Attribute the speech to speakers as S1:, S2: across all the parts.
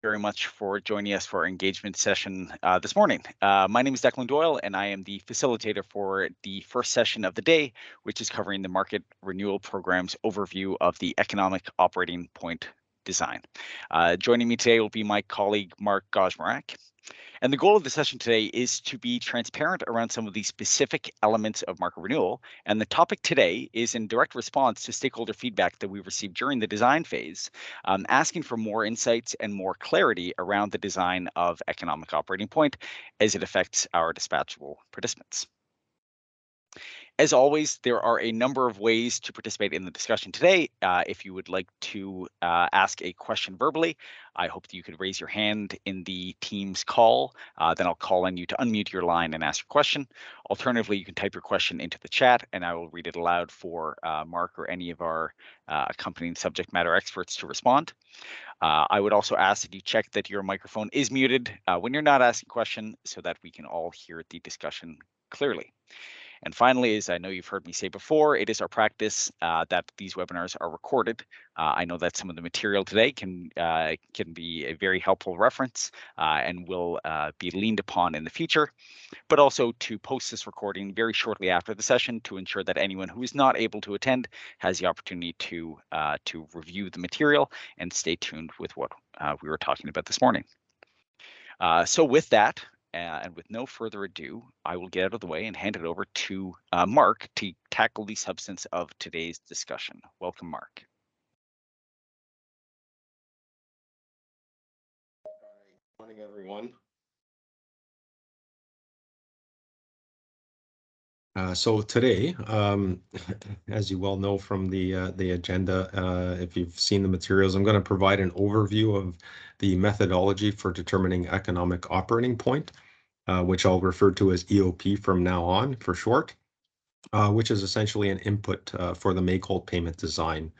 S1: Very much for joining us for our engagement session this morning. My name is Declan Doyle, and I am the facilitator for the first session of the day, which is covering the Market Renewal Program's overview of the Economic Operating Point design. Joining me today will be my colleague, Mark Gosmarak. And the goal of the session today is to be transparent around some of the specific elements of market renewal. And the topic today is in direct response to stakeholder feedback that we received during the design phase, asking for more insights and more clarity around the design of economic operating point as it affects our dispatchable participants. As always, there are a number of ways to participate in the discussion today. If you would like to ask a question verbally, I hope that you could raise your hand in the Teams call. Then I'll call on you to unmute your line and ask your question. Alternatively, you can type your question into the chat and I will read it aloud for Mark or any of our accompanying subject matter experts to respond. I would also ask that you check that your microphone is muted when you're not asking a question so that we can all hear the discussion clearly. And finally, as I know you've heard me say before, it is our practice that these webinars are recorded. I know that some of the material today can be a very helpful reference and will be leaned upon in the future, but also to post this recording very shortly after the session to ensure that anyone who is not able to attend has the opportunity to review the material and stay tuned with what we were talking about this morning. So with that, and with no further ado, I will get out of the way and hand it over to Mark to tackle the substance of today's discussion. Welcome, Mark.
S2: Good morning, everyone. So today, as you well know from the agenda, if you've seen the materials, I'm going to provide an overview of the methodology for determining economic operating point, which I'll refer to as EOP from now on for short, which is essentially an input for the make-whole payment design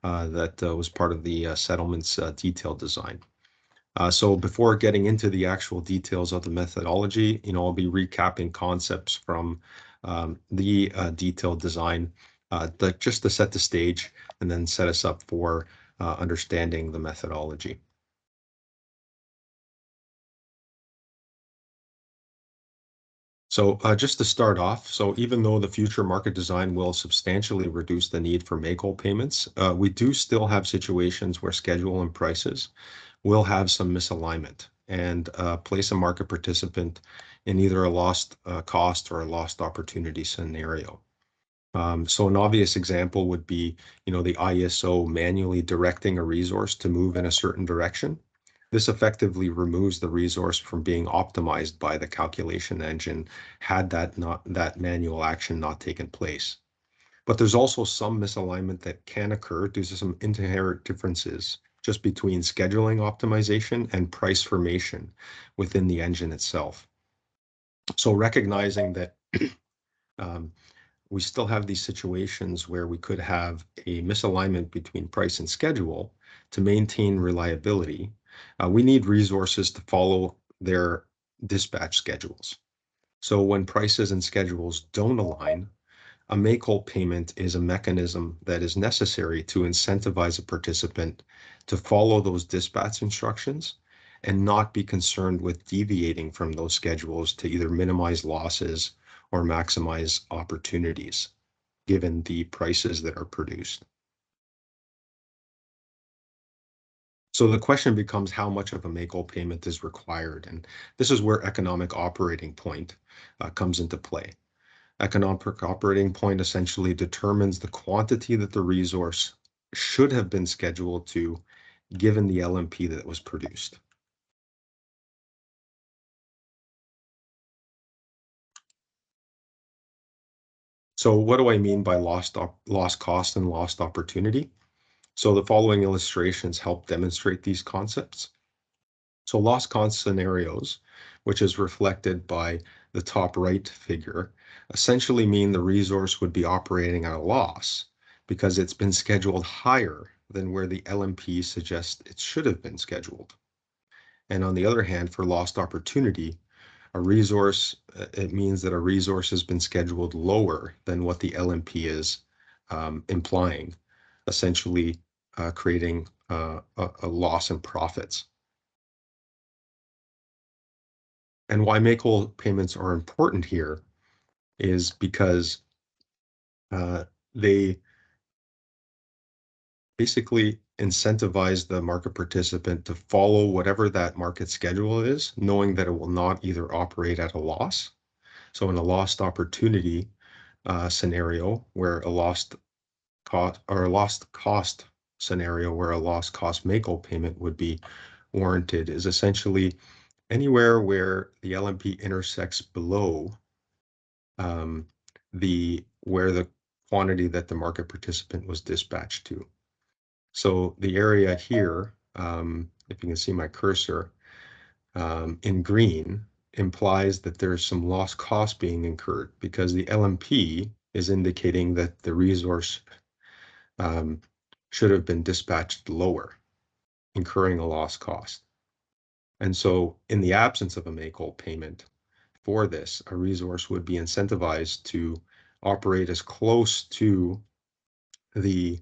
S2: that was part of the settlements detailed design. So before getting into the actual details of the methodology, I'll be recapping concepts from the detailed design, just to set the stage and then set us up for understanding the methodology. So just to start off, so even though the future market design will substantially reduce the need for make-whole payments, we do still have situations where schedule and prices will have some misalignment and place a market participant in either a lost cost or a lost opportunity scenario. So an obvious example would be, the ISO manually directing a resource to move in a certain direction. This effectively removes the resource from being optimized by the calculation engine had that manual action not taken place. But there's also some misalignment that can occur due to some inherent differences just between scheduling optimization and price formation within the engine itself. So recognizing that we still have these situations where we could have a misalignment between price and schedule to maintain reliability, we need resources to follow their dispatch schedules. So when prices and schedules don't align, a make-whole payment is a mechanism that is necessary to incentivize a participant to follow those dispatch instructions and not be concerned with deviating from those schedules to either minimize losses or maximize opportunities, given the prices that are produced. So the question becomes how much of a make-whole payment is required, and this is where economic operating point comes into play. Economic operating point essentially determines the quantity that the resource should have been scheduled to, given the LMP that was produced. So what do I mean by lost cost and lost opportunity? So the following illustrations help demonstrate these concepts. So lost cost scenarios, which is reflected by the top right figure, essentially mean the resource would be operating at a loss because it's been scheduled higher than where the LMP suggests it should have been scheduled. And on the other hand, for lost opportunity, it means that a resource has been scheduled lower than what the LMP is implying, essentially creating a loss in profits. And why make-whole payments are important here is because they basically incentivize the market participant to follow whatever that market schedule is, knowing that it will not either operate at a loss. So in a lost opportunity scenario where a lost cost scenario where a lost cost make-whole payment would be warranted is essentially anywhere where the LMP intersects below where the quantity that the market participant was dispatched to. So the area here, if you can see my cursor, in green implies that there's some lost cost being incurred because the LMP is indicating that the resource should have been dispatched lower, incurring a lost cost. And so in the absence of a make-whole payment for this, a resource would be incentivized to operate as close to the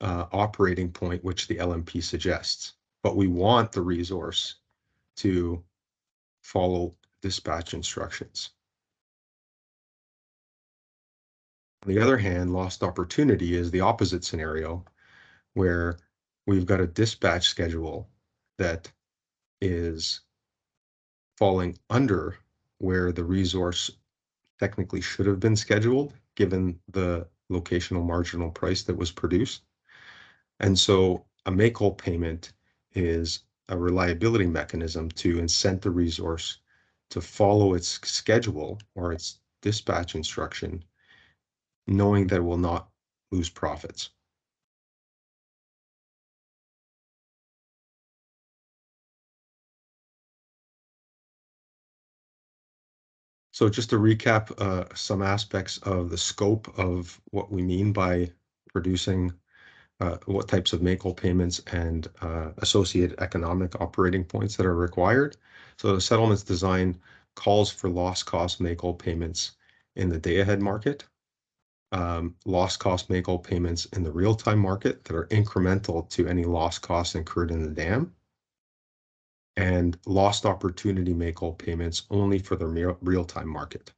S2: operating point which the LMP suggests. But we want the resource to follow dispatch instructions. On the other hand, lost opportunity is the opposite scenario where we've got a dispatch schedule that is falling under where the resource technically should have been scheduled given the locational marginal price that was produced. And so a make-whole payment is a reliability mechanism to incent the resource to follow its schedule or its dispatch instruction, knowing that it will not lose profits. So just to recap some aspects of the scope of what we mean by producing what types of make-whole payments and associated economic operating points that are required. So the settlements design calls for lost cost make-whole payments in the day-ahead market, lost cost make-whole payments in the real-time market that are incremental to any lost costs incurred in the dam, and lost opportunity make-whole payments only for the real-time market.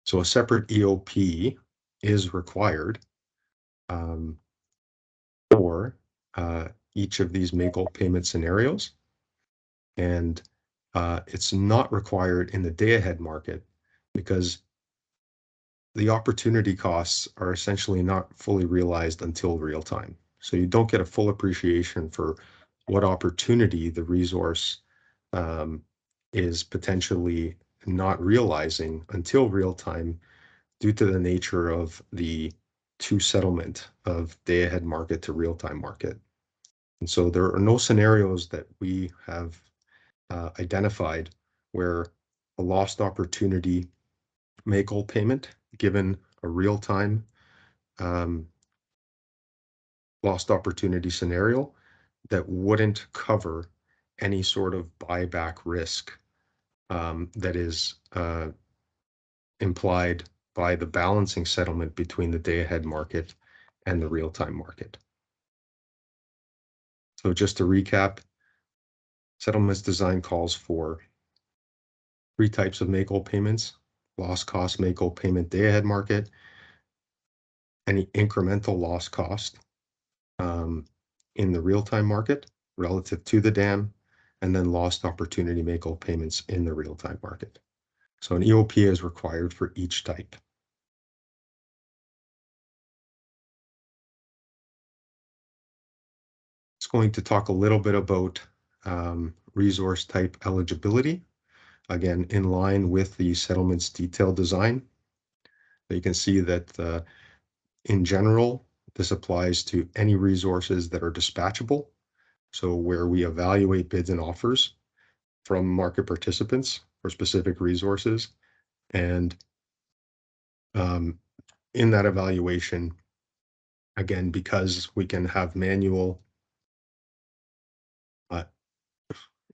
S2: So a separate EOP is required for each of these make-whole payment scenarios, and it's not required in the day-ahead market because the opportunity costs are essentially not fully realized until real time. So you don't get a full appreciation for what opportunity the resource is potentially not realizing until real time due to the nature of the two settlement of day-ahead market to real-time market. And so there are no scenarios that we have identified where a lost opportunity make-whole payment given a real-time lost opportunity scenario that wouldn't cover any sort of buyback risk that is implied by the balancing settlement between the day-ahead market and the real-time market. So just to recap, settlements design calls for three types of make-whole payments: lost cost make-whole payment day-ahead market, any incremental loss cost in the real-time market relative to the dam, and then lost opportunity make-whole payments in the real-time market. So an EOP is required for each type. It's going to talk a little bit about resource type eligibility, again, in line with the settlements detail design. You can see that in general, this applies to any resources that are dispatchable. So where we evaluate bids and offers from market participants for specific resources. And in that evaluation, again, because we can have manual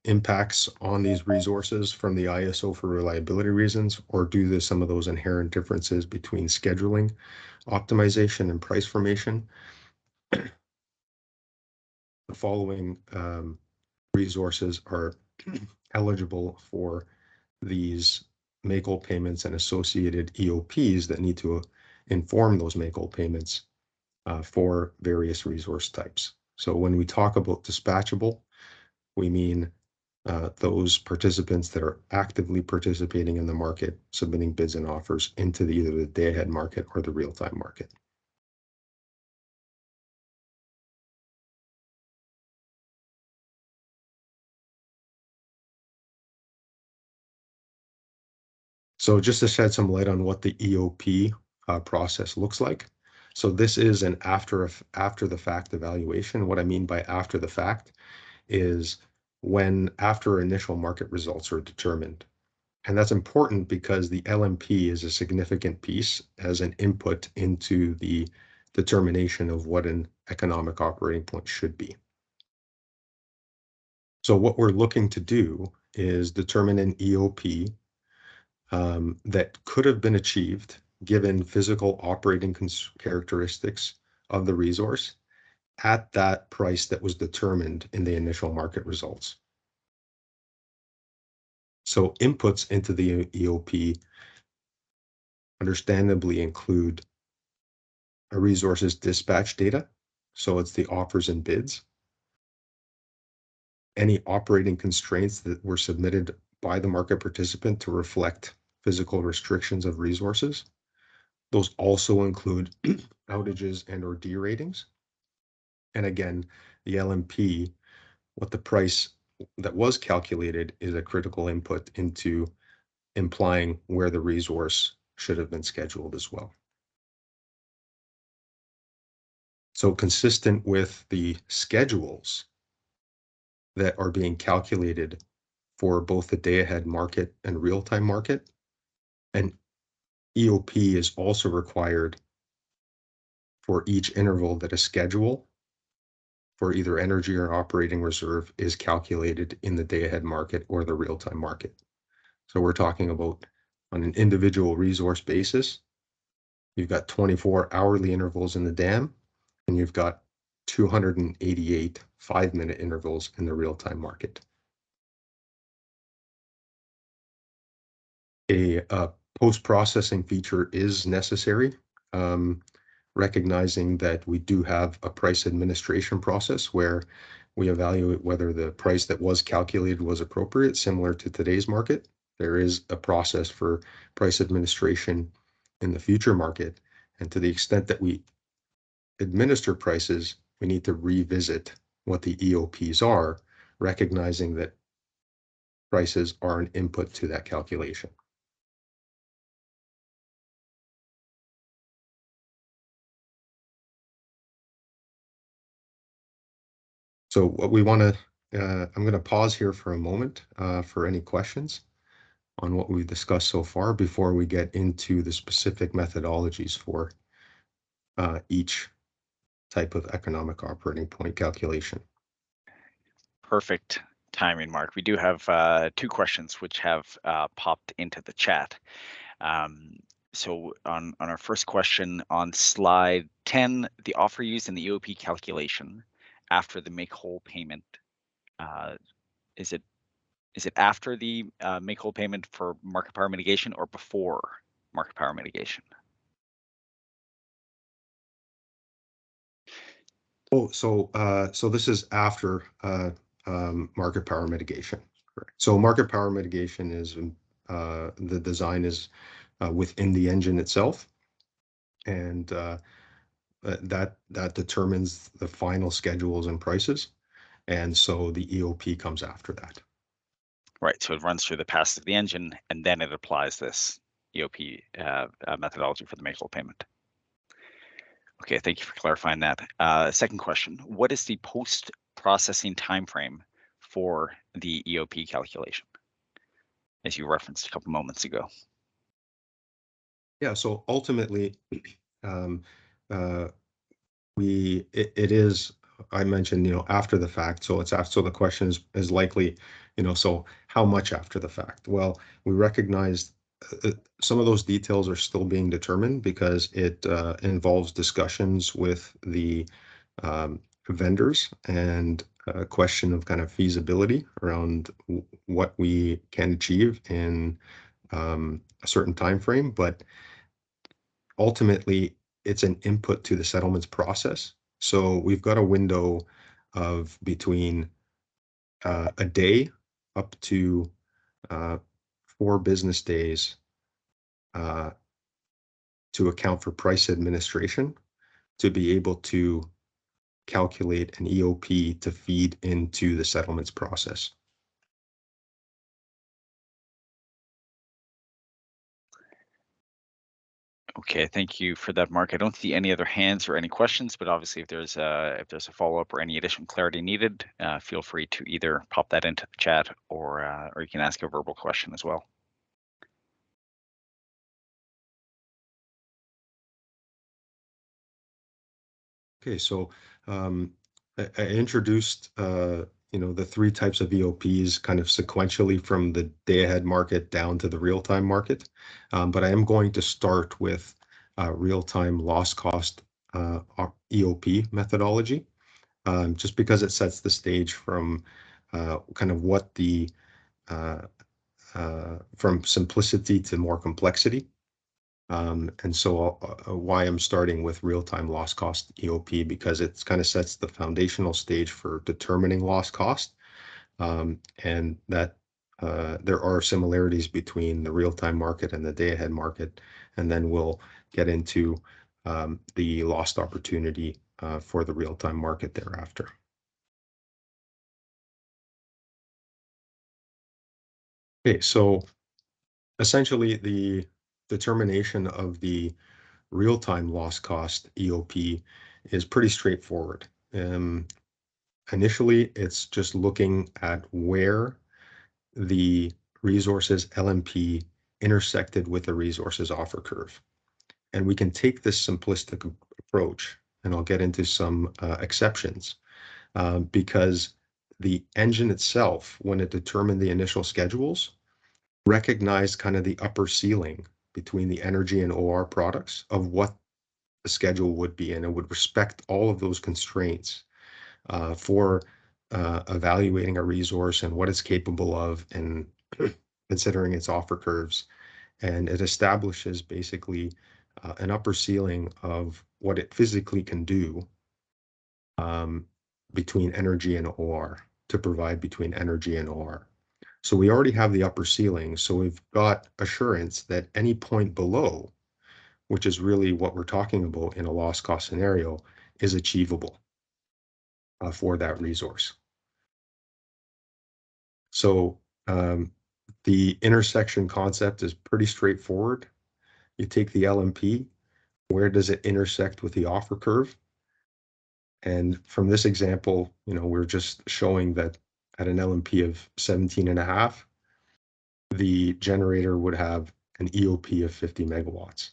S2: impacts on these resources from the ISO for reliability reasons, or due to some of those inherent differences between scheduling, optimization, and price formation, the following resources are eligible for these make-whole payments and associated EOPs that need to inform those make-whole payments for various resource types. So when we talk about dispatchable, we mean those participants that are actively participating in the market, submitting bids and offers into either the day-ahead market or the real-time market. So just to shed some light on what the EOP process looks like. So this is an after the fact evaluation. What I mean by after the fact is when after initial market results are determined. And that's important because the LMP is a significant piece as an input into the determination of what an economic operating point should be. So what we're looking to do is determine an EOP that could have been achieved given physical operating characteristics of the resource at that price that was determined in the initial market results. So inputs into the EOP understandably include a resource's dispatch data, so it's the offers and bids, any operating constraints that were submitted by the market participant to reflect physical restrictions of resources. Those also include outages and or deratings. And again, the LMP, what the price that was calculated is a critical input into implying where the resource should have been scheduled as well. So consistent with the schedules that are being calculated for both the day-ahead market and real-time market, an EOP is also required for each interval that a schedule for either energy or operating reserve is calculated in the day-ahead market or the real-time market. So we're talking about on an individual resource basis, you've got 24 hourly intervals in the dam, and you've got 288 5-minute intervals in the real-time market. A post-processing feature is necessary, recognizing that we do have a price administration process where we evaluate whether the price that was calculated was appropriate, similar to today's market. There is a process for price administration in the future market, and to the extent that we administer prices, we need to revisit what the EOPs are, recognizing that prices are an input to that calculation. So what we want to, I'm going to pause here for a moment for any questions on what we've discussed so far before we get into the specific methodologies for each type of economic operating point calculation.
S1: Perfect timing, Mark. We do have 2 questions which have popped into the chat. So on our first question on slide 10, the offer used in the EOP calculation after the make-whole payment, is it after the make-whole payment for market power mitigation or before market power mitigation?
S2: Oh, so this is after market power mitigation. Correct. So market power mitigation is the design is within the engine itself, and that determines the final schedules and prices, and so the EOP comes after that.
S1: Right, so it runs through the passes of the engine, and then it applies this EOP methodology for the make-whole payment. Okay, thank you for clarifying that. Second question, what is the post-processing timeframe for the EOP calculation, as you referenced a couple moments ago?
S2: Yeah, so ultimately, it is, I mentioned, after the fact, so it's after, so the question is likely, so how much after the fact? Well, we recognize some of those details are still being determined because it involves discussions with the vendors and a question of kind of feasibility around what we can achieve in a certain time frame, but ultimately it's an input to the settlements process. So we've got a window of between a day up to 4 business days to account for price administration to be able to calculate an EOP to feed into the settlements process.
S1: Okay, thank you for that, Mark. I don't see any other hands or any questions, but obviously if there's a follow-up or any additional clarity needed, feel free to either pop that into the chat or you can ask a verbal question as well.
S2: Okay, so I introduced the 3 types of EOPs kind of sequentially from the day-ahead market down to the real-time market, but I am going to start with real-time loss cost EOP methodology, just because it sets the stage from kind of what the from simplicity to more complexity. And so why I'm starting with real-time loss cost EOP, because it kind of sets the foundational stage for determining loss cost, and that there are similarities between the real-time market and the day-ahead market, and then we'll get into the lost opportunity for the real-time market thereafter. Okay, so essentially the determination of the real-time loss cost EOP is pretty straightforward. Initially, it's just looking at where the resources LMP intersected with the resources offer curve. And we can take this simplistic approach, and I'll get into some exceptions, because the engine itself, when it determined the initial schedules, recognized kind of the upper ceiling between the energy and OR products of what the schedule would be, and it would respect all of those constraints for evaluating a resource and what it's capable of and considering its offer curves. And it establishes basically an upper ceiling of what it physically can do between energy and OR, to provide between energy and OR. So we already have the upper ceiling, so we've got assurance that any point below, which is really what we're talking about in a loss cost scenario, is achievable for that resource. So the intersection concept is pretty straightforward. You take the LMP, where does it intersect with the offer curve? And from this example, we're just showing that at an LMP of 17.5, the generator would have an EOP of 50 megawatts.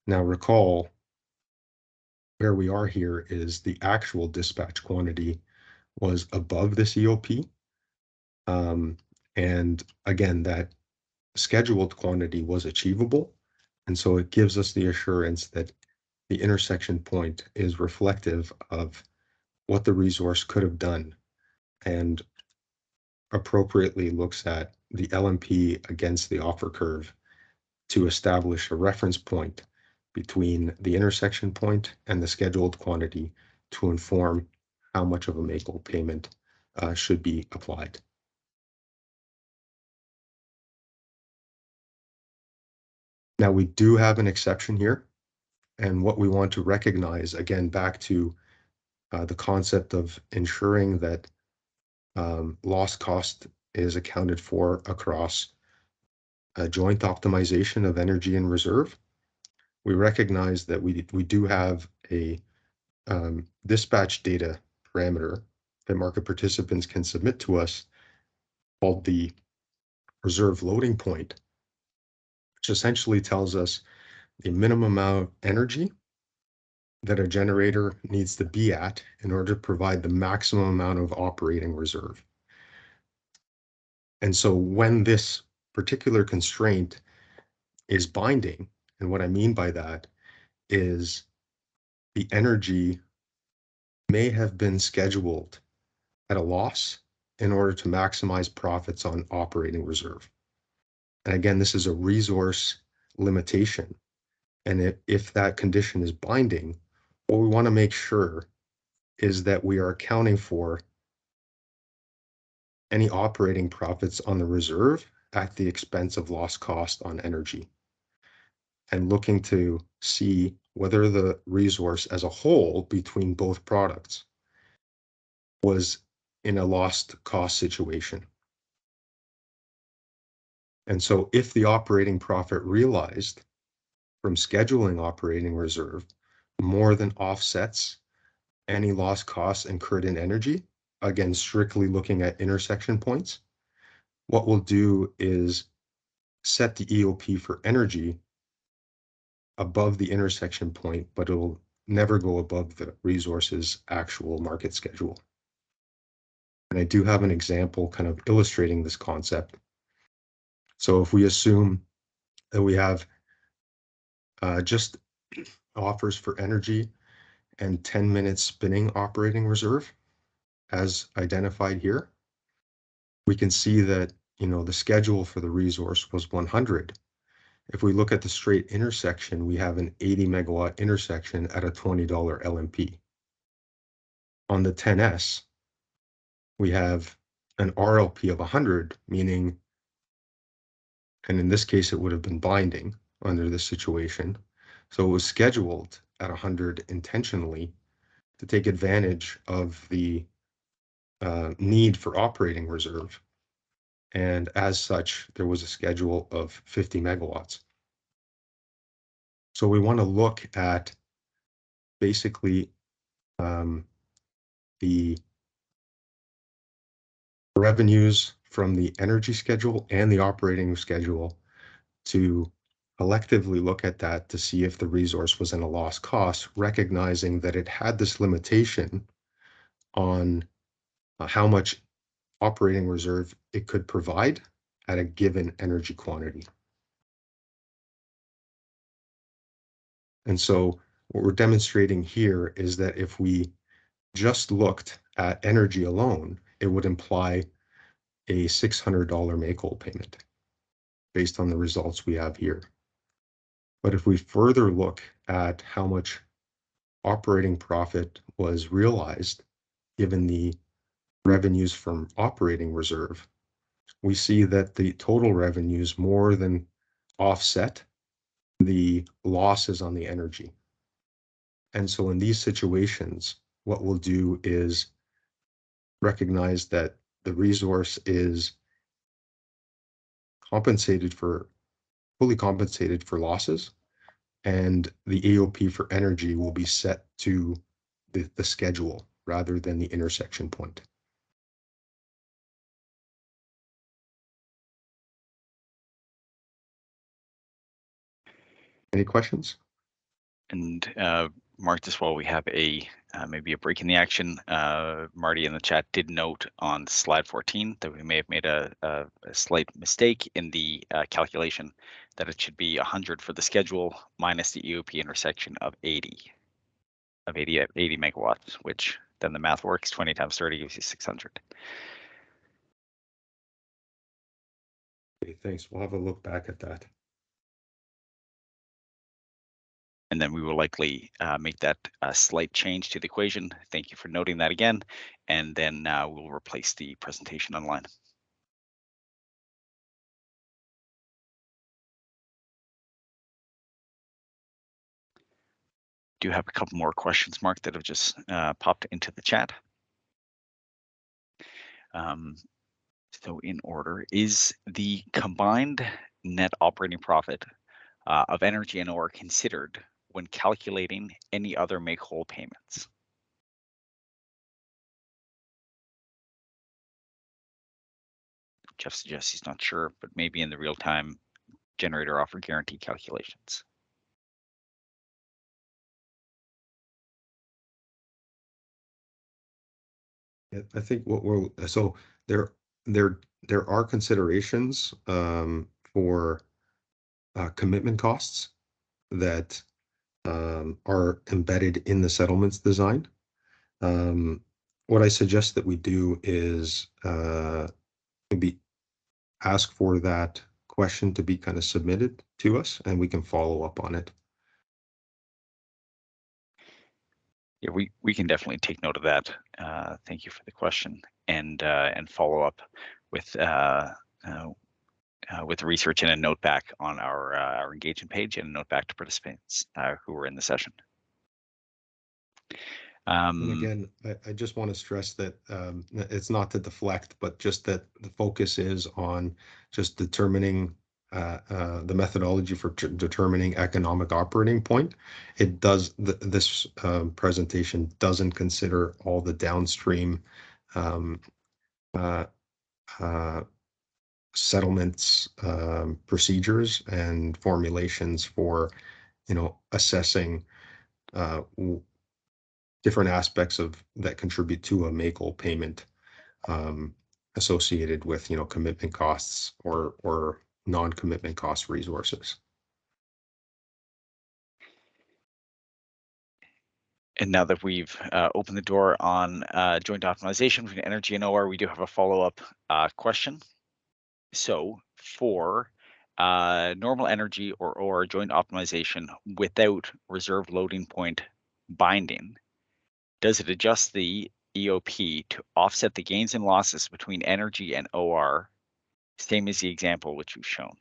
S2: Now recall, where we are here is the actual dispatch quantity was above this EOP. And again, that scheduled quantity was achievable. And so it gives us the assurance that the intersection point is reflective of what the resource could have done, and appropriately looks at the LMP against the offer curve to establish a reference point between the intersection point and the scheduled quantity to inform how much of a make-whole payment should be applied. Now, we do have an exception here, and what we want to recognize, again, back to the concept of ensuring that loss cost is accounted for across a joint optimization of energy and reserve. We recognize that we do have a dispatch data parameter that market participants can submit to us called the reserve loading point, which essentially tells us the minimum amount of energy that a generator needs to be at in order to provide the maximum amount of operating reserve. And so when this particular constraint is binding, and what I mean by that is the energy may have been scheduled at a loss in order to maximize profits on operating reserve. And again, this is a resource limitation. And if that condition is binding, what we want to make sure is that we are accounting for any operating profits on the reserve at the expense of lost cost on energy, and looking to see whether the resource as a whole between both products was in a lost cost situation. And so if the operating profit realized from scheduling operating reserve more than offsets any lost costs incurred in energy, again, strictly looking at intersection points, what we'll do is set the EOP for energy above the intersection point, but it'll never go above the resource's actual market schedule. And I do have an example kind of illustrating this concept. So if we assume that we have just offers for energy and 10 minutes spinning operating reserve, as identified here, we can see that, the schedule for the resource was 100. If we look at the straight intersection, we have an 80 megawatt intersection at a $20 LMP. On the 10S, we have an RLP of 100, meaning, and in this case, it would have been binding under this situation. So it was scheduled at 100 intentionally to take advantage of the need for operating reserve. And as such, there was a schedule of 50 megawatts. So we want to look at basically the revenues from the energy schedule and the operating schedule to collectively look at that to see if the resource was in a lost cost, recognizing that it had this limitation on how much operating reserve it could provide at a given energy quantity. And so what we're demonstrating here is that if we just looked at energy alone, it would imply a $600 make-whole payment based on the results we have here. But if we further look at how much operating profit was realized given the revenues from operating reserve, we see that the total revenues more than offset the losses on the energy. And so in these situations, what we'll do is recognize that the resource is fully compensated for losses, and the AOP for energy will be set to the schedule rather than the intersection point. Any questions?
S1: And Mark, just while we have maybe a break in the action, Marty in the chat did note on slide 14 that we may have made a slight mistake in the calculation, that it should be 100 for the schedule minus the EOP intersection of 80 megawatts, which then the math works. 20 times 30 gives you 600.
S2: Okay, thanks. We'll have a look back at that.
S1: And then we will likely make that slight change to the equation. Thank you for noting that again. And then we'll replace the presentation online. Do have a couple more questions, Mark, that have just popped into the chat. So in order, is the combined net operating profit of energy and ore considered when calculating any other make-whole payments? Jeff suggests he's not sure, but maybe in the real-time generator offer guarantee calculations.
S2: I think there are considerations for commitment costs that are embedded in the settlements design. what I suggest that we do is maybe ask for that question to be kind of submitted to us, and we can follow up on it.
S1: Yeah, we can definitely take note of that. Thank you for the question, and follow up with research and a note back on our engagement page and a note back to participants who were in the session.
S2: And again, I just want to stress that it's not to deflect, but just that the focus is on just determining the methodology for determining economic operating point. It does this presentation doesn't consider all the downstream um, uh, uh, settlements, procedures, and formulations for assessing different aspects of that contribute to a make-whole payment associated with commitment costs or non-commitment cost resources.
S1: And now that we've opened the door on joint optimization between energy and OR, we do have a follow-up question. So for normal energy or OR joint optimization without reserve loading point binding, does it adjust the EOP to offset the gains and losses between energy and OR, same as the example which we've shown?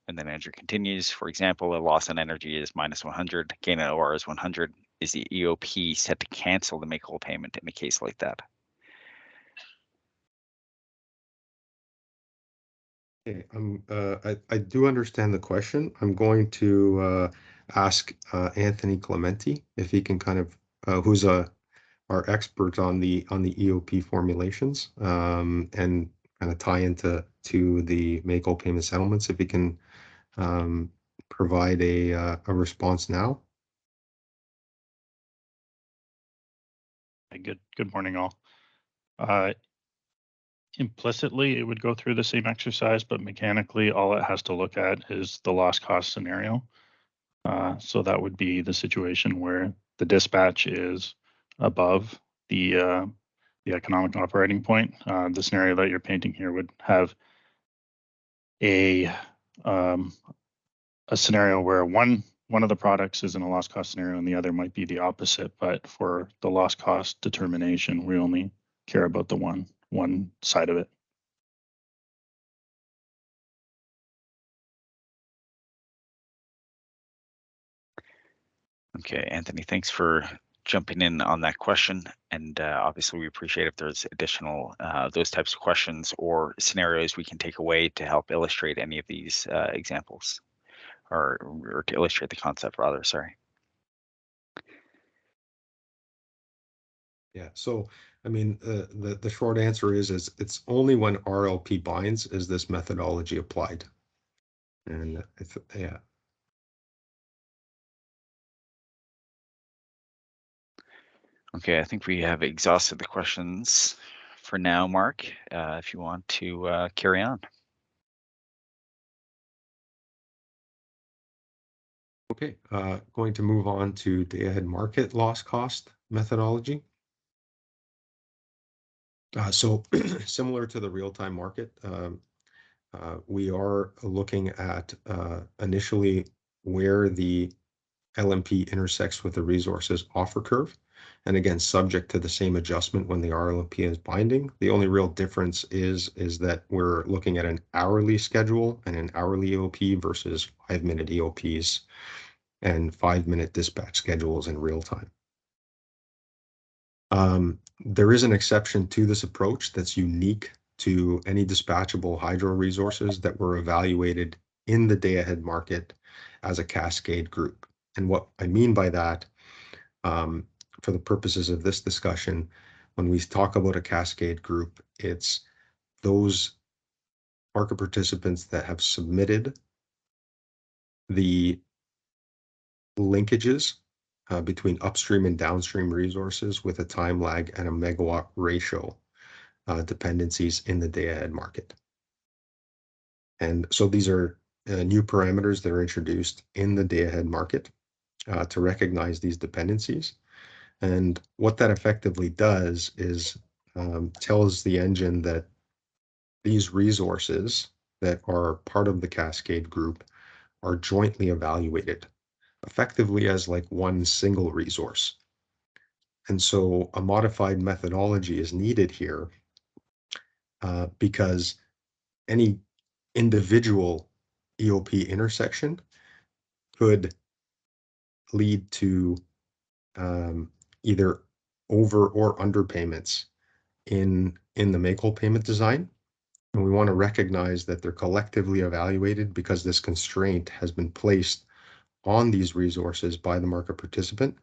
S1: And then Andrew continues, for example, a loss on energy is minus 100, gain on OR is 100. Is the EOP set to cancel the make-whole payment in a case like that?
S2: Okay, I do understand the question. I'm going to ask Anthony Clementi if he can kind of, who's our expert on the EOP formulations, and kind of tie into the make-whole payment settlements, if he can provide a response now.
S3: Good morning, all. Implicitly, it would go through the same exercise, but mechanically, all it has to look at is the loss cost scenario. So that would be the situation where the dispatch is above the economic operating point. The scenario that you're painting here would have a scenario where one of the products is in a loss cost scenario and the other might be the opposite. But for the loss cost determination, we only care about the one side of it.
S1: Okay, Anthony, thanks for jumping in on that question. And obviously we appreciate if there's additional those types of questions or scenarios we can take away to help illustrate any of these examples, or to illustrate the concept rather, sorry.
S2: Yeah, so I mean, the short answer is it's only when RLP binds is this methodology applied. And yeah.
S1: Okay, I think we have exhausted the questions for now, Mark, if you want to carry on.
S2: Okay, going to move on to day-ahead market loss cost methodology. So similar to the real-time market, we are looking at initially where the LMP intersects with the resources offer curve. And again, subject to the same adjustment when the RLP is binding. The only real difference is that we're looking at an hourly schedule and an hourly EOP versus 5-minute EOPs and 5-minute dispatch schedules in real time. There is an exception to this approach that's unique to any dispatchable hydro resources that were evaluated in the day-ahead market as a cascade group. And what I mean by that, for the purposes of this discussion, when we talk about a cascade group, it's those market participants that have submitted the linkages between upstream and downstream resources with a time lag and a megawatt ratio dependencies in the day-ahead market. And so these are new parameters that are introduced in the day-ahead market to recognize these dependencies. And what that effectively does is tells the engine that these resources that are part of the Cascade group are jointly evaluated, effectively as like one single resource. And so a modified methodology is needed here because any individual EOP intersection could lead to either over or underpayments in the make-whole payment design. And we want to recognize that they're collectively evaluated because this constraint has been placed on these resources by the market participant.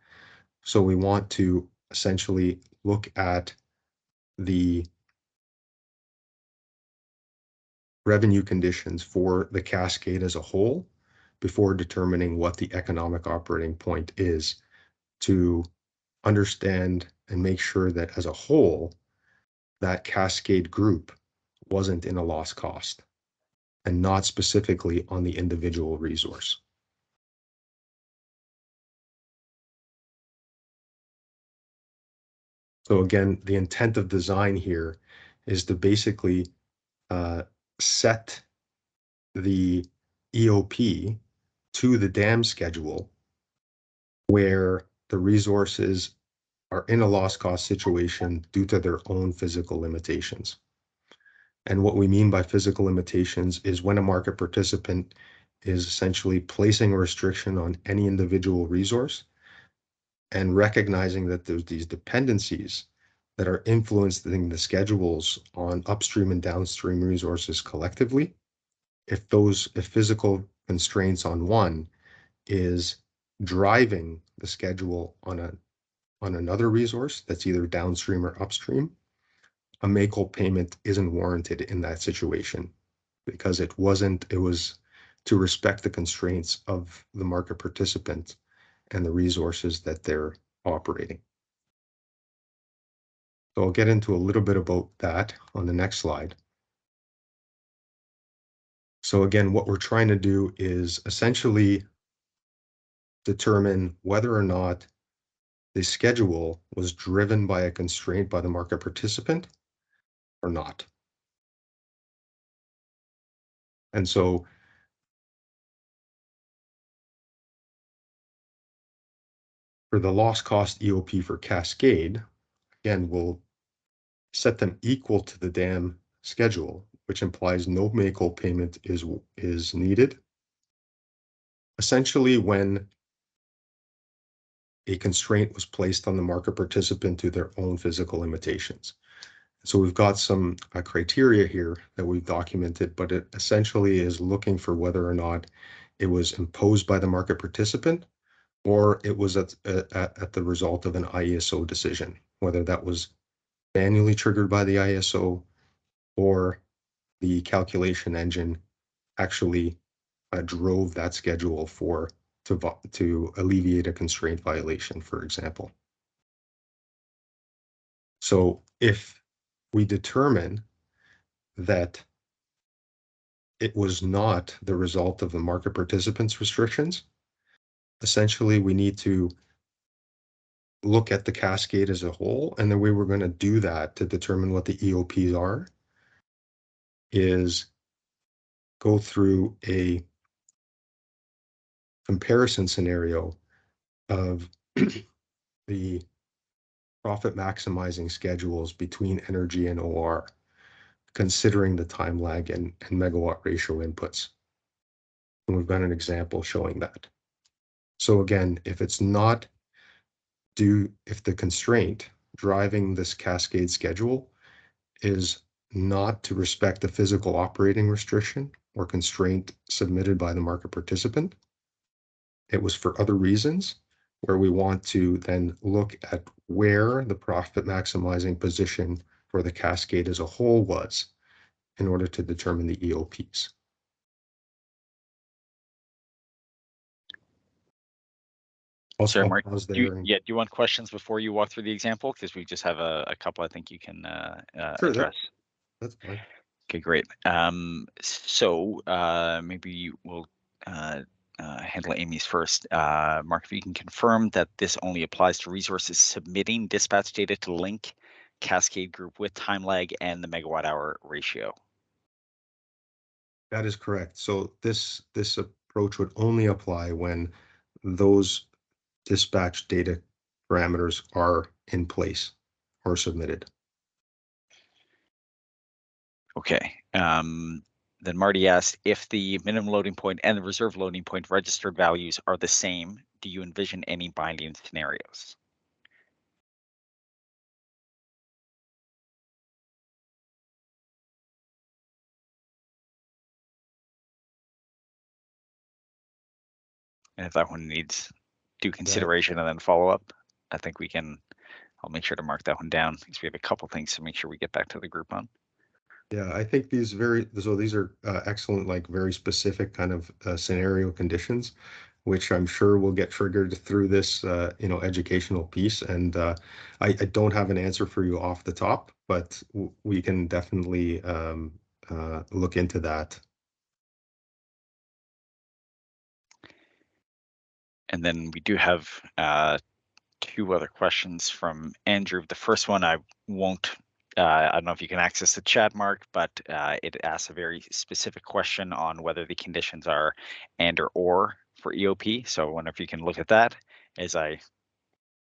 S2: So we want to essentially look at the revenue conditions for the cascade as a whole before determining what the economic operating point is, to understand and make sure that as a whole, that cascade group wasn't in a lost cost and not specifically on the individual resource. So again, the intent of design here is to basically set the EOP to the dam schedule where the resources are in a lost cost situation due to their own physical limitations. And what we mean by physical limitations is when a market participant is essentially placing a restriction on any individual resource and recognizing that there's these dependencies that are influencing the schedules on upstream and downstream resources collectively. If physical constraints on one is driving the schedule on another resource that's either downstream or upstream, a make-whole payment isn't warranted in that situation because it was to respect the constraints of the market participant and the resources that they're operating. So I'll get into a little bit about that on the next slide. So again, what we're trying to do is essentially determine whether or not the schedule was driven by a constraint by the market participant or not. And so for the lost cost EOP for Cascade, again, we'll set them equal to the dam schedule, which implies no make-whole payment is needed. Essentially, when a constraint was placed on the market participant to their own physical limitations. So we've got some criteria here that we've documented, but it essentially is looking for whether or not it was imposed by the market participant or it was at the result of an ISO decision, whether that was manually triggered by the ISO or the calculation engine actually drove that schedule to alleviate a constraint violation, for example. So if we determine that it was not the result of the market participants' restrictions, essentially we need to look at the cascade as a whole, and the way we're going to do that to determine what the EOPs are is go through a comparison scenario of the profit maximizing schedules between energy and OR, considering the time lag and megawatt ratio inputs. And we've got an example showing that. So again, if the constraint driving this cascade schedule is not to respect the physical operating restriction or constraint submitted by the market participant, it was for other reasons, where we want to then look at where the profit maximizing position for the cascade as a whole was in order to determine the EOPs.
S1: Sorry, Mark,
S2: pause
S1: do
S2: there.
S1: you want questions before you walk through the example? Because we just have a couple I think you can
S2: Sure,
S1: address.
S2: That's fine.
S1: Okay, great. So maybe we'll handle Amy's first. Mark, if you can confirm that this only applies to resources submitting dispatch data to Link, Cascade Group with time lag and the megawatt hour ratio.
S2: That is correct. So this approach would only apply when those dispatch data parameters are in place or submitted.
S1: Okay. Then Marty asked, if the minimum loading point and the reserve loading point registered values are the same, do you envision any binding scenarios? And if that one needs due consideration and then follow up, I think we can, I'll make sure to mark that one down because we have a couple things to make sure we get back to the group on.
S2: Yeah, I think these are excellent, like very specific kind of scenario conditions, which I'm sure will get triggered through this, educational piece. And I don't have an answer for you off the top, but we can definitely look into that.
S1: And then we do have two other questions from Andrew. The first one I won't, I don't know if you can access the chat, Mark, but it asks a very specific question on whether the conditions are and or for EOP. So I wonder if you can look at that as I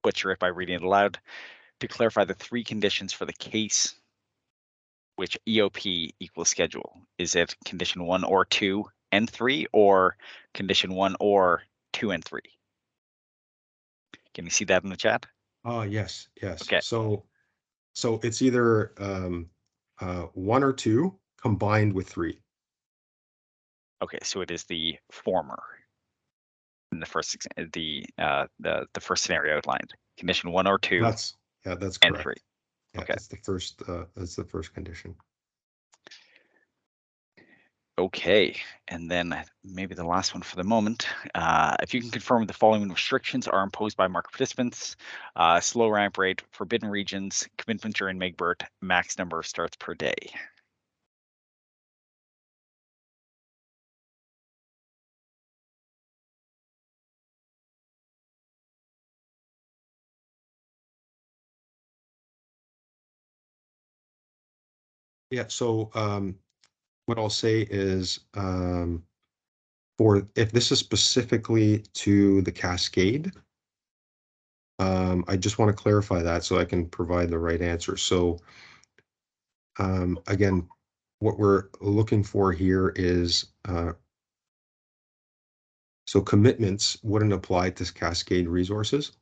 S1: butcher it by reading it aloud. To clarify the three conditions for the case which EOP equals schedule. Is it condition 1 or 2 and 3 or condition 1 or 2 and 3? Can you see that in the chat?
S2: Oh, yes.
S1: Okay.
S2: So it's either 1 or 2 combined with 3.
S1: Okay, so it is the former in the first the first scenario outlined. Condition 1 or 2
S2: That's
S1: and
S2: correct.
S1: 3.
S2: Yeah,
S1: Okay.
S2: that's the first condition.
S1: Okay, and then maybe the last one for the moment. If you can confirm the following restrictions are imposed by market participants: slow ramp rate, forbidden regions, commitment during Megbert, max number of starts per day.
S2: Yeah, so what I'll say is for if this is specifically to the Cascade, I just want to clarify that so I can provide the right answer. So again, what we're looking for here is so commitments wouldn't apply to Cascade resources,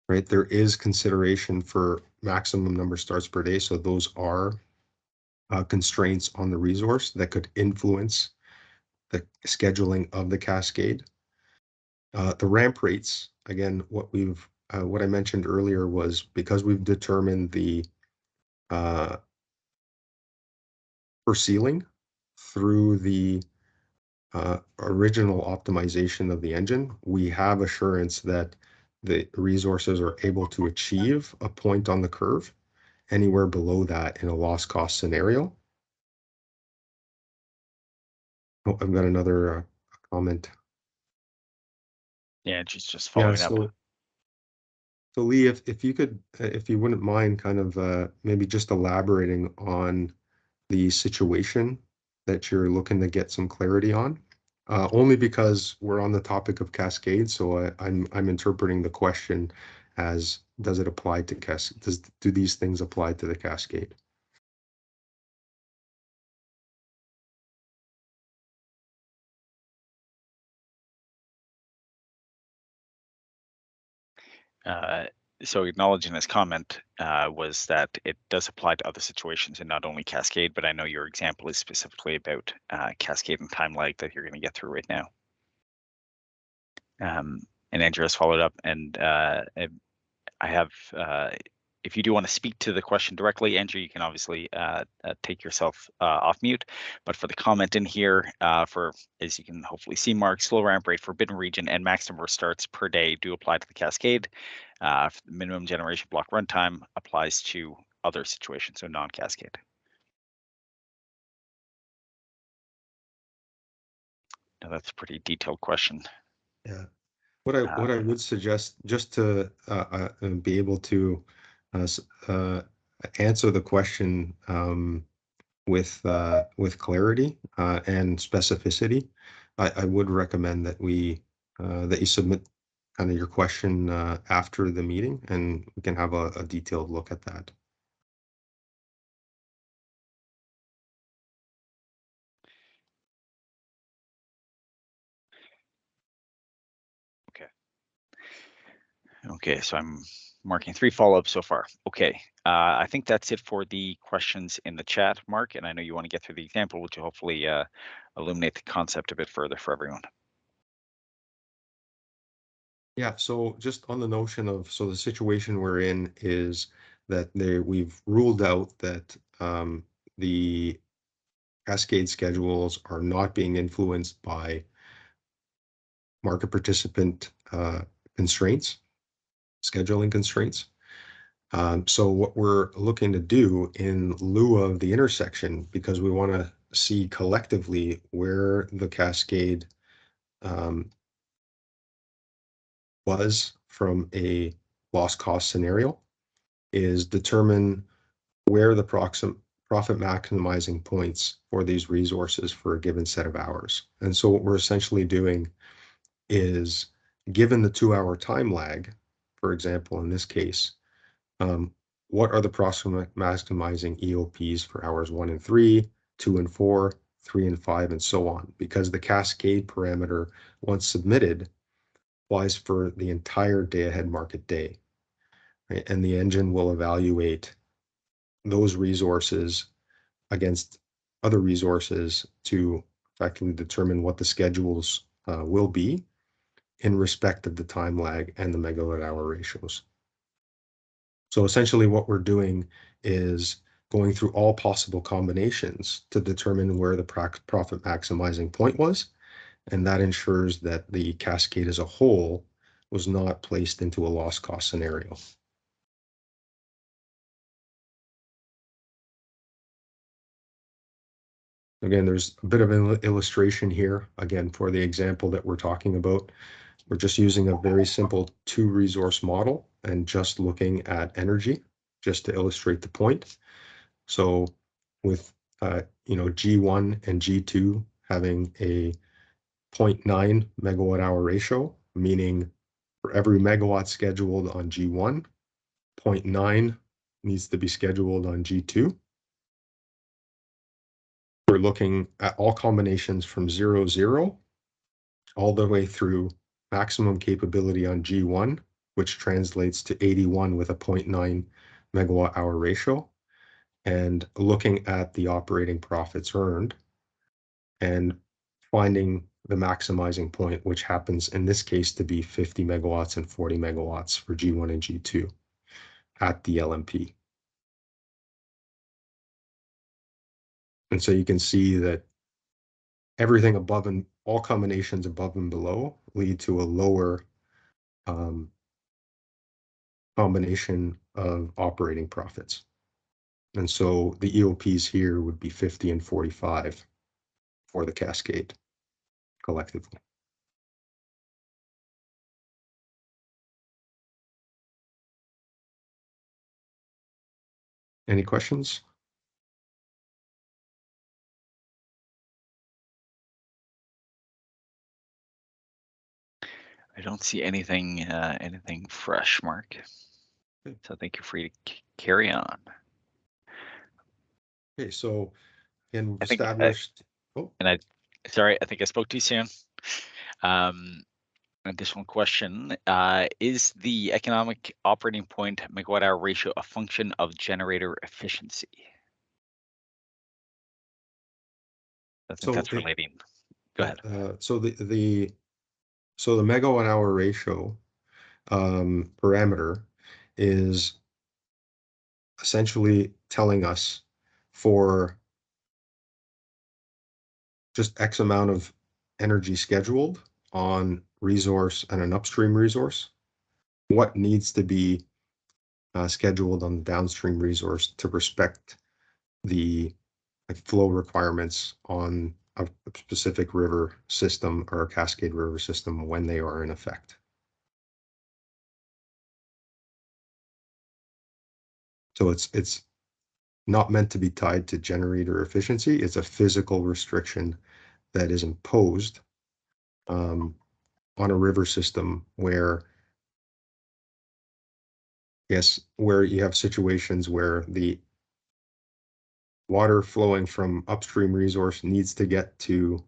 S2: right? There is consideration for maximum number of starts per day. So those are constraints on the resource that could influence the scheduling of the Cascade. The ramp rates, again, what I mentioned earlier was because we've determined the per ceiling through the original optimization of the engine, we have assurance that the resources are able to achieve a point on the curve anywhere below that in a loss cost scenario. Oh, I've got another comment.
S1: Yeah, just following up.
S2: So Lee, if you could, if you wouldn't mind kind of maybe just elaborating on the situation that you're looking to get some clarity on, only because we're on the topic of Cascade. So I'm interpreting the question as, does it apply to do these things apply to the Cascade?
S1: So acknowledging this comment was that it does apply to other situations and not only Cascade, but I know your example is specifically about Cascade and time lag that you're going to get through right now. And Andrew has followed up, and I have, if you do want to speak to the question directly, Andrew, you can obviously take yourself off mute. But for the comment in here, as you can hopefully see, Mark, slow ramp rate, forbidden region, and max number of starts per day do apply to the Cascade. Minimum generation block runtime applies to other situations, so non-Cascade. No, that's a pretty detailed question.
S2: Yeah. What I would suggest, just to be able to answer the question with clarity and specificity, I would recommend that that you submit kind of your question after the meeting, and we can have a detailed look at that.
S1: Okay, so I'm marking 3 follow-ups so far. Okay, I think that's it for the questions in the chat, Mark, and I know you want to get through the example, which will hopefully illuminate the concept a bit further for everyone.
S2: Yeah, so just on the notion of, so the situation we're in is that we've ruled out that the cascade schedules are not being influenced by market participant constraints, scheduling constraints. So what we're looking to do in lieu of the intersection, because we want to see collectively where the cascade was from a loss cost scenario, is determine where the profit maximizing points for these resources for a given set of hours. And so what we're essentially doing is, given the 2-hour time lag, for example, in this case, what are the profit maximizing EOPs for hours 1 and 3, 2 and 4, 3 and 5, and so on? Because the cascade parameter, once submitted, applies for the entire day-ahead market day, right? And the engine will evaluate those resources against other resources to effectively determine what the schedules will be in respect of the time lag and the megawatt hour ratios. So essentially what we're doing is going through all possible combinations to determine where the profit maximizing point was, and that ensures that the cascade as a whole was not placed into a loss cost scenario. Again, there's a bit of an illustration here, again, for the example that we're talking about. We're just using a very simple 2-resource model and just looking at energy, just to illustrate the point. So with G1 and G2 having a 0.9 megawatt hour ratio, meaning for every megawatt scheduled on G1, 0.9 needs to be scheduled on G2. We're looking at all combinations from 0, 0, all the way through maximum capability on G1, which translates to 81 with a 0.9 megawatt hour ratio, and looking at the operating profits earned and finding the maximizing point, which happens in this case to be 50 megawatts and 40 megawatts for G1 and G2 at the LMP. And so you can see that everything above and all combinations above and below lead to a lower combination of operating profits. And so the EOPs here would be 50 and 45 for the cascade collectively. Any questions?
S1: I don't see anything fresh, Mark.
S2: Okay.
S1: So thank you for you to carry on.
S2: Okay, so again, we've
S1: I think,
S2: established.
S1: I think I spoke too soon. Additional question, is the economic operating point megawatt hour ratio a function of generator efficiency? I think that's relating. Go ahead.
S2: So the megawatt hour ratio parameter is essentially telling us for just X amount of energy scheduled on resource and an upstream resource, what needs to be scheduled on the downstream resource to respect the flow requirements on a specific river system or a cascade river system when they are in effect. So it's not meant to be tied to generator efficiency. It's a physical restriction that is imposed on a river system where, yes, where you have situations where the water flowing from upstream resource needs to get to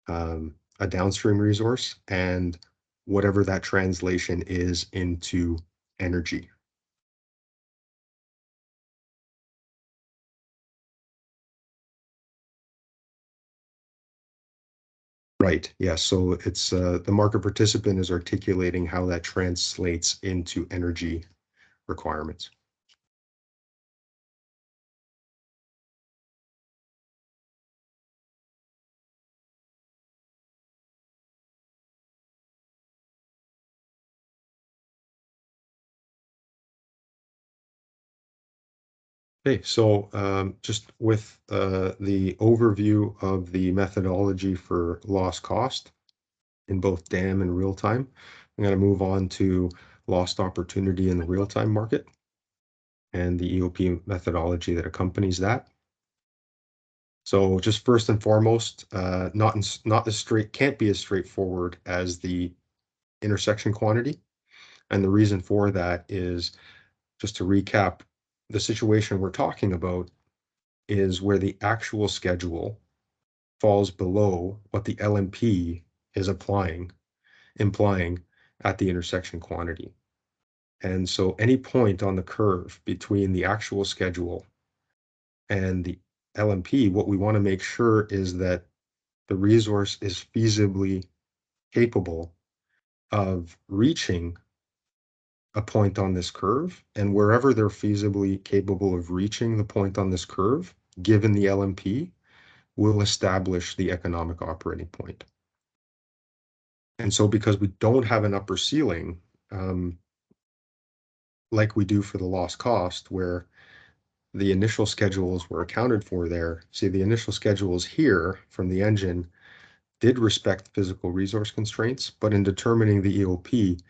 S2: a downstream resource, and whatever that translation is into energy. Right. Yeah. So it's the market participant is articulating how that translates into energy requirements. Okay, so just with the overview of the methodology for lost cost in both DAM and real time, I'm going to move on to lost opportunity in the real time market and the EOP methodology that accompanies that. So just first and foremost, not as straight, can't be as straightforward as the intersection quantity. And the reason for that is, just to recap, the situation we're talking about is where the actual schedule falls below what the LMP is implying at the intersection quantity. And so any point on the curve between the actual schedule and the LMP, what we want to make sure is that the resource is feasibly capable of reaching a point on this curve, and wherever they're feasibly capable of reaching the point on this curve, given the LMP, will establish the economic operating point. And so because we don't have an upper ceiling, like we do for the lost cost, where the initial schedules were accounted for there, see the initial schedules here from the engine did respect physical resource constraints, but in determining the EOP,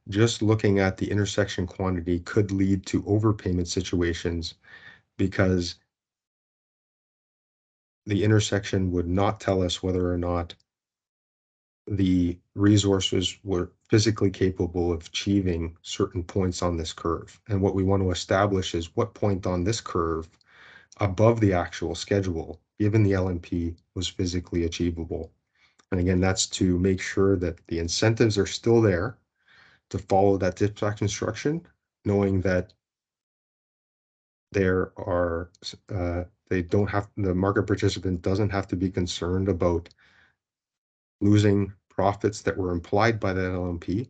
S2: just looking at the intersection quantity could lead to overpayment situations because the intersection would not tell us whether or not the resources were physically capable of achieving certain points on this curve. And what we want to establish is what point on this curve above the actual schedule, given the LMP, was physically achievable. And again, that's to make sure that the incentives are still there to follow that dispatch instruction, knowing that there are, they don't have, the market participant doesn't have to be concerned about losing profits that were implied by that LMP,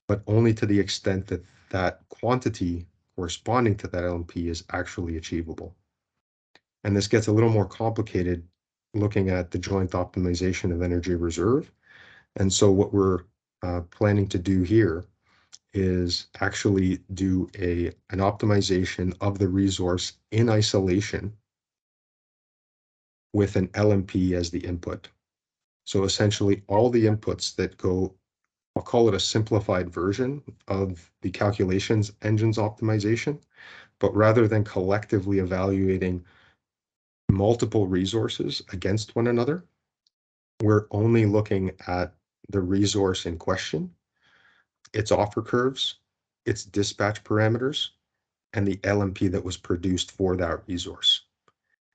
S2: but only to the extent that that quantity corresponding to that LMP is actually achievable. And this gets a little more complicated looking at the joint optimization of energy reserve. And so what we're planning to do here is actually do an optimization of the resource in isolation with an LMP as the input. So essentially all the inputs that go, I'll call it a simplified version of the calculations engines optimization, but rather than collectively evaluating multiple resources against one another, we're only looking at the resource in question, its offer curves, its dispatch parameters, and the LMP that was produced for that resource,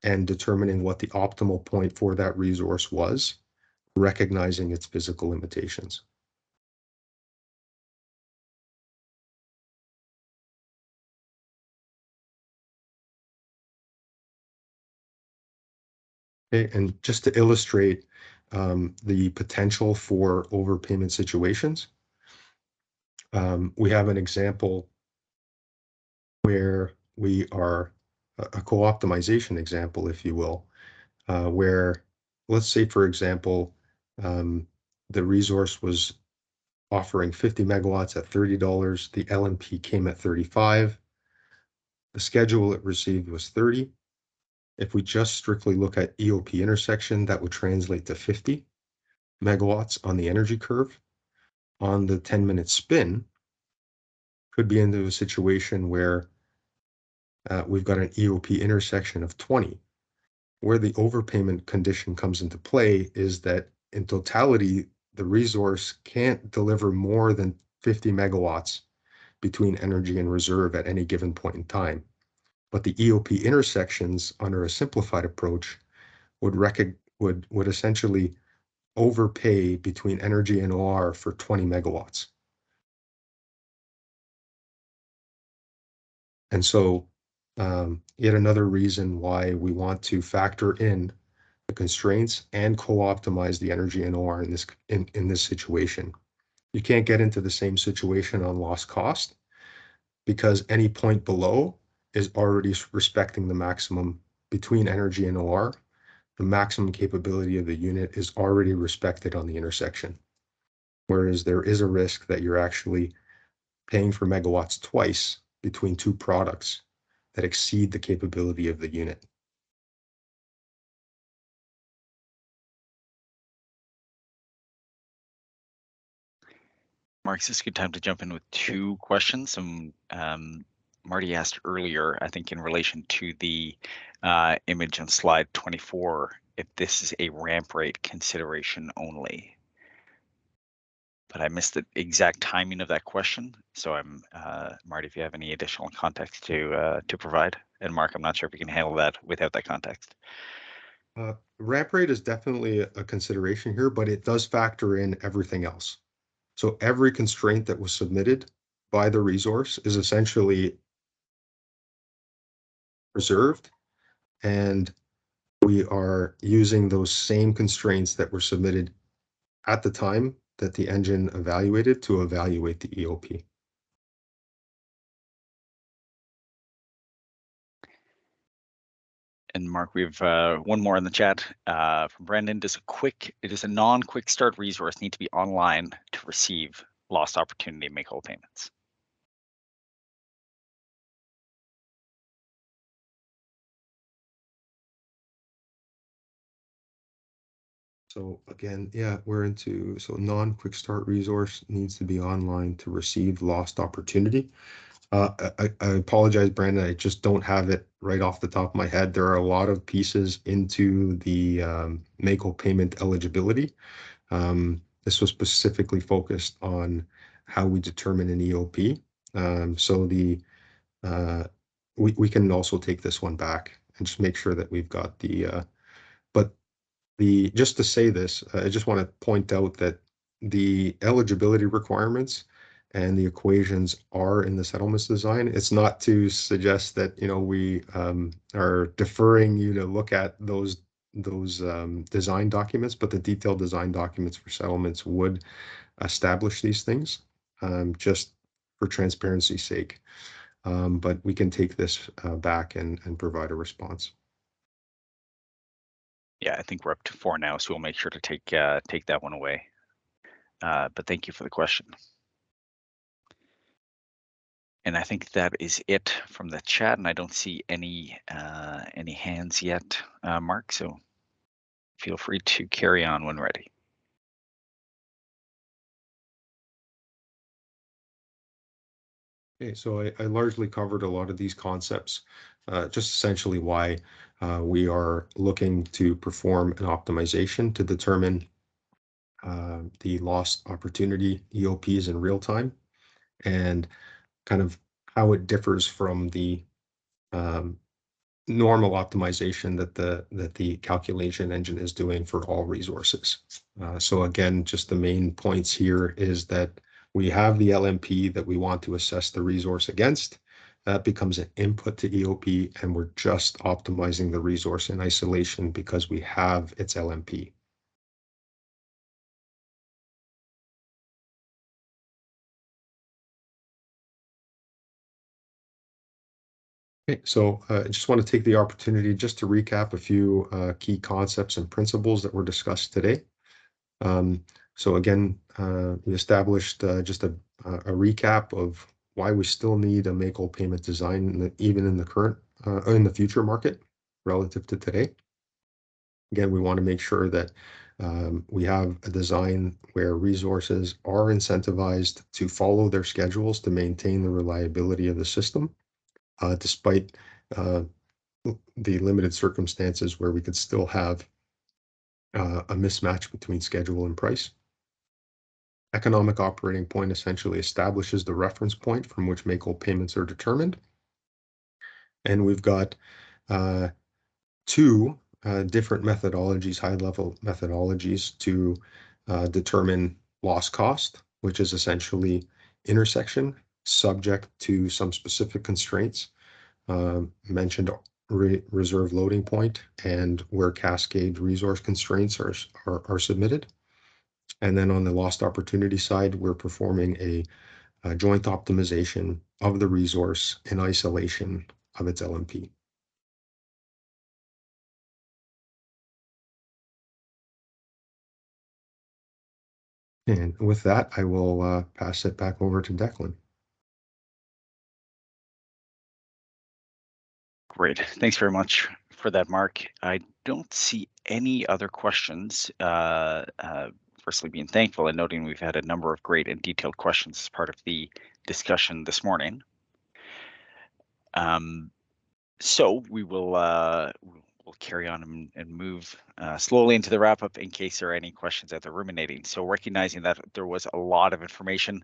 S2: and determining what the optimal point for that resource was, recognizing its physical limitations. Okay, and just to illustrate the potential for overpayment situations, we have an example where we are a co-optimization example, if you will, where, let's say, for example, the resource was offering 50 megawatts at $30. The LMP came at 35. The schedule it received was 30. If we just strictly look at EOP intersection, that would translate to 50 megawatts on the energy curve. On the 10-minute spin, could be into a situation where we've got an EOP intersection of 20. Where the overpayment condition comes into play is that in totality, the resource can't deliver more than 50 megawatts between energy and reserve at any given point in time. But the EOP intersections under a simplified approach would essentially overpay between energy and OR for 20 megawatts. And so yet another reason why we want to factor in the constraints and co-optimize the energy and OR in this situation. You can't get into the same situation on lost cost because any point below is already respecting the maximum between energy and OR. The maximum capability of the unit is already respected on the intersection. Whereas there is a risk that you're actually paying for megawatts twice between two products that exceed the capability of the unit.
S1: Mark, this is a good time to jump in with two questions. Marty asked earlier, I think in relation to the image on slide 24, if this is a ramp rate consideration only. But I missed the exact timing of that question. So I'm, Marty, if you have any additional context to provide. And Mark, I'm not sure if you can handle that without that context.
S2: Ramp rate is definitely a consideration here, but it does factor in everything else. So every constraint that was submitted by the resource is essentially reserved, and we are using those same constraints that were submitted at the time that the engine evaluated to evaluate the EOP.
S1: And Mark, we have one more in the chat from Brandon. Does a non-quick start resource need to be online to receive lost opportunity to make whole payments?
S2: So again, yeah, so non-quick start resource needs to be online to receive lost opportunity. I apologize, Brandon, I just don't have it right off the top of my head. There are a lot of pieces into the make-whole payment eligibility. This was specifically focused on how we determine an EOP. So we can also take this one back and just make sure that we've got but just to say this, I just want to point out that the eligibility requirements and the equations are in the settlements design. It's not to suggest that, we are deferring you to look at those design documents, but the detailed design documents for settlements would establish these things, just for transparency's sake. But we can take this back and provide a response.
S1: Yeah, I think we're up to 4 now, so we'll make sure to take that one away. But thank you for the question. And I think that is it from the chat, and I don't see any hands yet, Mark. So feel free to carry on when ready.
S2: Okay, so I largely covered a lot of these concepts, just essentially why we are looking to perform an optimization to determine the lost opportunity EOPs in real time, and kind of how it differs from the normal optimization that the calculation engine is doing for all resources. So again, just the main points here is that we have the LMP that we want to assess the resource against. That becomes an input to EOP, and we're just optimizing the resource in isolation because we have its LMP. Okay, so I just want to take the opportunity just to recap a few key concepts and principles that were discussed today. So again, we established just a recap of why we still need a make-whole payment design even in the current in the future market. relative to today. Again, we want to make sure that we have a design where resources are incentivized to follow their schedules to maintain the reliability of the system, despite the limited circumstances where we could still have a mismatch between schedule and price. Economic operating point essentially establishes the reference point from which make-whole payments are determined. And we've got two different methodologies, high-level methodologies to determine loss cost, which is essentially intersection subject to some specific constraints mentioned reserve loading point and where cascade resource constraints are submitted. And then on the lost opportunity side, we're performing a joint optimization of the resource in isolation of its LMP. And with that, I will pass it back over to Declan.
S1: Great. Thanks very much for that, Mark. I don't see any other questions. Firstly, being thankful and noting we've had a number of great and detailed questions as part of the discussion this morning. So we will we'll carry on and move slowly into the wrap up in case there are any questions out there ruminating. So recognizing that there was a lot of information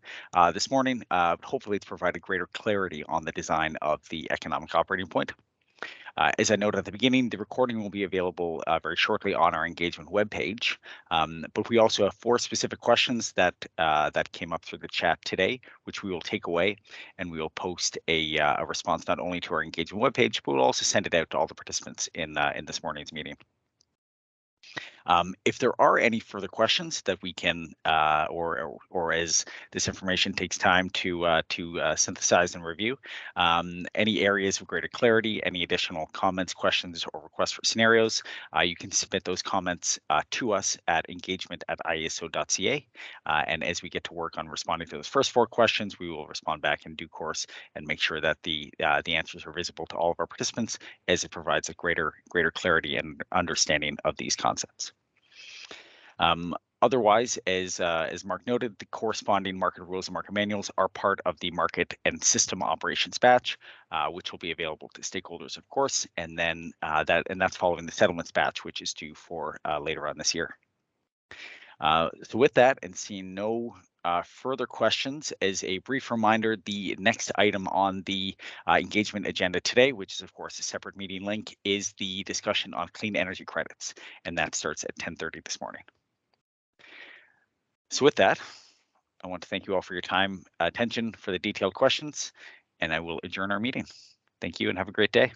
S1: this morning, hopefully it's provided greater clarity on the design of the economic operating point. As I noted at the beginning, the recording will be available very shortly on our engagement webpage. But we also have 4 specific questions that came up through the chat today, which we will take away, and we will post a response not only to our engagement webpage, but we'll also send it out to all the participants in this morning's meeting. If there are any further questions that we can, or as this information takes time to synthesize and review, any areas of greater clarity, any additional comments, questions, or requests for scenarios, you can submit those comments to us at engagement@ieso.ca. And as we get to work on responding to those first 4 questions, we will respond back in due course and make sure that the answers are visible to all of our participants, as it provides a greater clarity and understanding of these concepts. Otherwise, as Mark noted, the corresponding market rules and market manuals are part of the market and system operations batch, which will be available to stakeholders, of course, and then that's following the settlements batch, which is due for later on this year. So with that, and seeing no further questions, as a brief reminder, the next item on the engagement agenda today, which is of course a separate meeting link, is the discussion on clean energy credits, and that starts at 10:30 this morning. So with that, I want to thank you all for your time, attention, for the detailed questions, and I will adjourn our meeting. Thank you and have a great day.